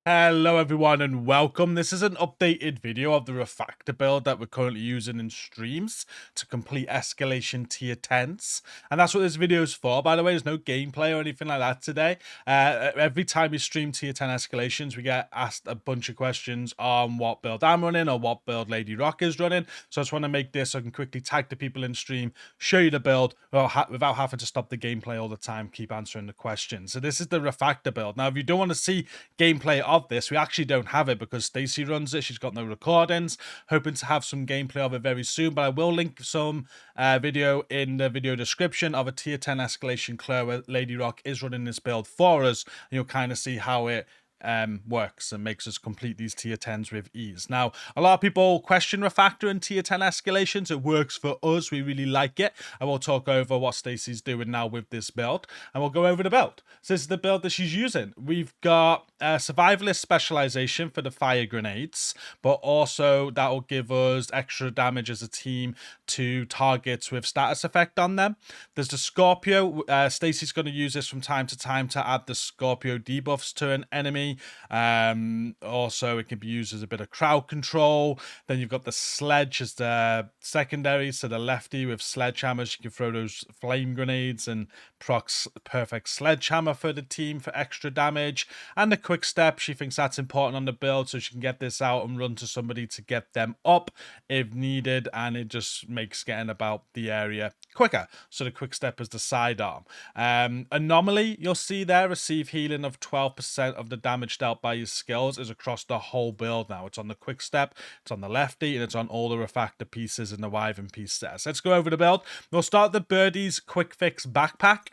Hello everyone and welcome. This is an updated video of the refactor build that we're currently using in streams to complete escalation tier 10s. And that's what this video is for, by the way. There's no gameplay or anything like that today. Every time we stream tier 10 escalations, we get asked a bunch of questions on what build I'm running or what build Lady Rock is running. So I just want to make this so I can quickly tag the people in stream, show you the build without having to stop the gameplay all the time, keep answering the questions. So this is the refactor build. Now, if you don't want to see gameplay of this, we actually don't have it because Stacy runs it. She's got no recordings. Hoping to have some gameplay of it very soon, but I will link some video in the video description of a tier 10 escalation clear where Lady Rock is running this build for us, and you'll kind of see how it works and makes us complete these tier 10s with ease. Now, a lot of people question refactor and tier 10 escalations. It works for us. We really like it. I will talk over what Stacey's doing now with this build, and we'll go over the build. So this is the build that she's using. We've got a survivalist specialization for the fire grenades, but also that will give us extra damage as a team to targets with status effect on them. There's the Scorpio. Stacey's going to use this from time to time to add the Scorpio debuffs to an enemy. Also, it can be used as a bit of crowd control. Then you've got the sledge as the secondary, so the lefty with sledgehammers. You can throw those flame grenades and procs perfect sledgehammer for the team for extra damage. And the quick step, she thinks that's important on the build, so she can get this out and run to somebody to get them up if needed, and it just makes getting about the area quicker. So the quick step is the sidearm. Anomaly, you'll see there, receive healing of 12% of the damage dealt by your skills, is across the whole build now. It's on the quick step, it's on the lefty, and it's on all the refactor pieces in the Wyvern piece set. So let's go over the build. We'll start the Birdie's quick fix backpack.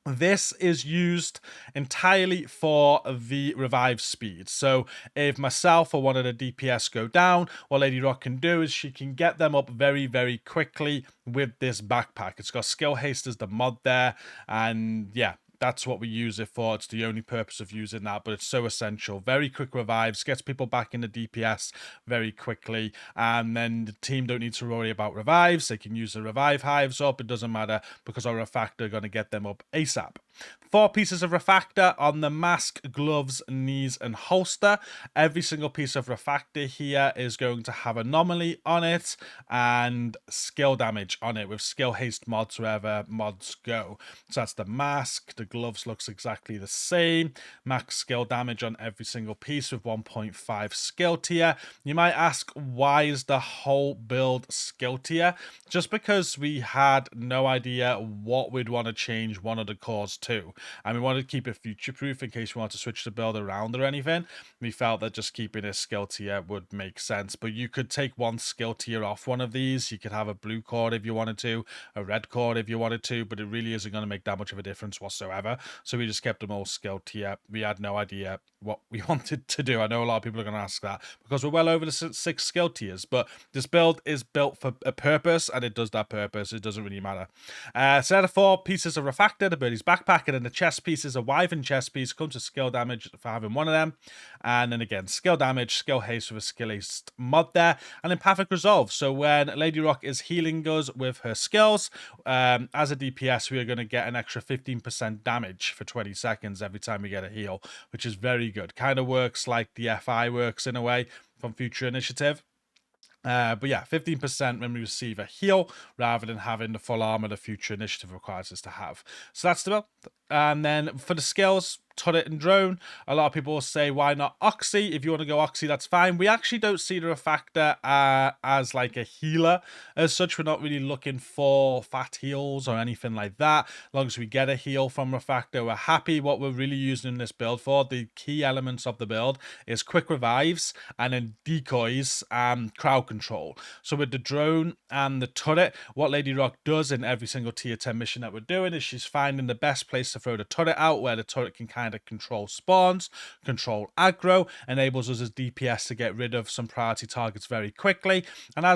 This is used entirely for the revive speed. So if myself or one of the DPS go down, what Lady Rock can do is she can get them up very, very quickly with this backpack. It's got skill haste as the mod there, and yeah, that's what we use it for. It's the only purpose of using that, but it's so essential. Very quick revives, gets people back in the DPS very quickly, and then the team don't need to worry about revives. They can use the revive hives up. It doesn't matter because our refactor are going to get them up ASAP. 4 pieces of refactor on the mask, gloves, knees, and holster. Every single piece of refactor here is going to have anomaly on it and skill damage on it with skill haste mods wherever mods go. So that's the mask. The gloves looks exactly the same. Max skill damage on every single piece with 1.5 skill tier. You might ask, why is the whole build skill tier? Just because we had no idea what we'd want to change one of the cores to. And we wanted to keep it future-proof in case we want to switch the build around or anything. We felt that just keeping a skill tier would make sense. But you could take one skill tier off one of these. You could have a blue cord if you wanted to, a red cord if you wanted to, but it really isn't going to make that much of a difference whatsoever. So we just kept them all skill tier. We had no idea what we wanted to do. I know a lot of people are going to ask that because we're well over the 6 skill tiers, but this build is built for a purpose, and it does that purpose. It doesn't really matter. So out of 4 pieces of refactor, the Birdie's backpack, and then the chest piece is a Wyvern chest piece. Comes with skill damage for having one of them, and then again skill damage, skill haste with a skill haste mod there, and empathic resolve. So when Lady Rock is healing us with her skills, as a DPS, we are going to get an extra 15% damage for 20 seconds every time we get a heal, which is very good. Kind of works like the FI works in a way from Future Initiative. But yeah, 15% when we receive a heal rather than having the full armor the Future Initiative requires us to have. So that's the build. And then for the skills, turret and drone, a lot of people will say, why not Oxy? If you want to go Oxy, that's fine. We actually don't see the refactor as like a healer as such. We're not really looking for fat heals or anything like that. As long as we get a heal from refactor, we're happy. What we're really using in this build for, the key elements of the build, is quick revives and then decoys and crowd control. So with the drone and the turret, what Lady Rock does in every single tier 10 mission that we're doing is she's finding the best place to throw the turret out, where the turret can kind of control spawns, control aggro, enables us as DPS to get rid of some priority targets very quickly. And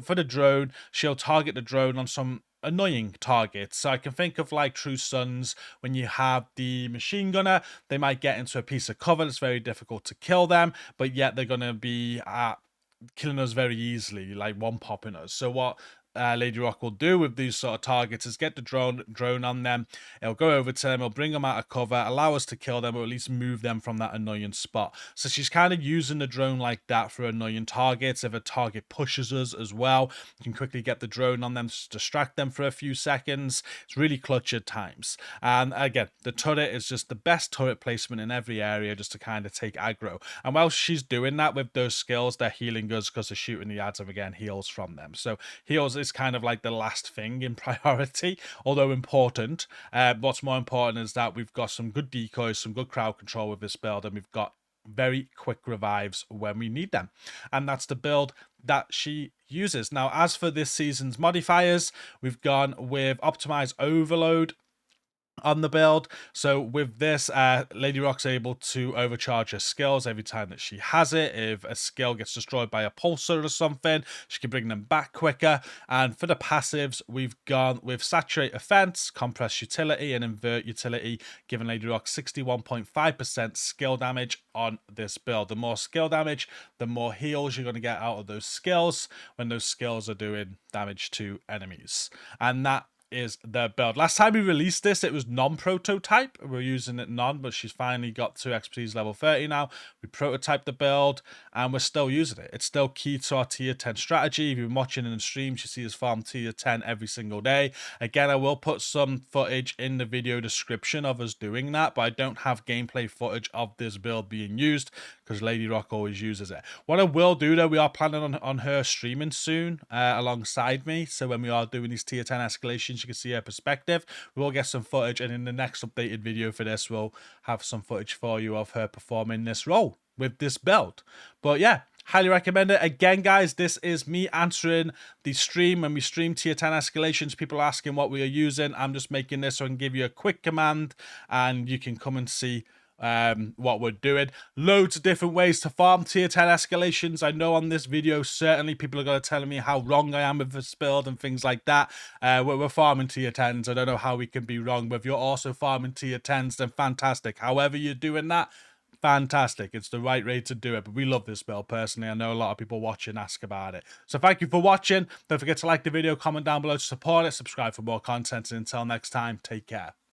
for the drone, she'll target the drone on some annoying targets. So I can think of like True Sons, when you have the machine gunner, they might get into a piece of cover that's very difficult to kill them, but yet they're going to be killing us very easily, like one popping us. So what Lady Rock will do with these sort of targets is get the drone on them. It'll go over to them, it'll bring them out of cover, allow us to kill them, or at least move them from that annoying spot. So she's kind of using the drone like that for annoying targets. If a target pushes us as well, you can quickly get the drone on them, distract them for a few seconds. It's really clutch at times. And again, the turret is just the best turret placement in every area just to kind of take aggro. And while she's doing that with those skills, they're healing us because they're shooting the ads and again heals from them. So heals is kind of like the last thing in priority, although important. What's more important is that we've got some good decoys, some good crowd control with this build, and we've got very quick revives when we need them. And that's the build that she uses. Now, as for this season's modifiers, we've gone with Optimize Overload on the build. So with this, Lady Rock's able to overcharge her skills every time that she has it. If a skill gets destroyed by a pulsar or something, she can bring them back quicker. And for the passives, we've gone with Saturate Offense, Compress Utility, and Invert Utility, giving Lady Rock 61.5% skill damage on this build. The more skill damage, the more heals you're going to get out of those skills when those skills are doing damage to enemies. And that is the build. Last time we released this, it was non-prototype. We're using it non, but she's finally got to expertise level 30 now. We prototyped the build, and we're still using it. It's still key to our tier 10 strategy. If you've been watching in the streams, you see us farm tier 10 every single day. Again, I will put some footage in the video description of us doing that, but I don't have gameplay footage of this build being used because Lady Rock always uses it. What I will do, though, we are planning on her streaming soon alongside me. So when we are doing these tier 10 escalations, you can see her perspective. We will get some footage, and in the next updated video for this, we'll have some footage for you of her performing this role with this build. But yeah, highly recommend it. Again, guys, this is me answering the stream. When we stream tier 10 escalations, people asking what we are using. I'm just making this so I can give you a quick command and you can come and see what we're doing. Loads of different ways to farm tier 10 escalations. I know on this video certainly people are going to tell me how wrong I am with this build and things like that. We're farming tier 10s. I don't know how we can be wrong, but if you're also farming tier 10s, then fantastic. However you're doing that, fantastic. It's the right way to do it. But we love this build personally. I know a lot of people watching ask about it. So thank you for watching. Don't forget to like the video, comment down below to support it, subscribe for more content, and until next time, take care.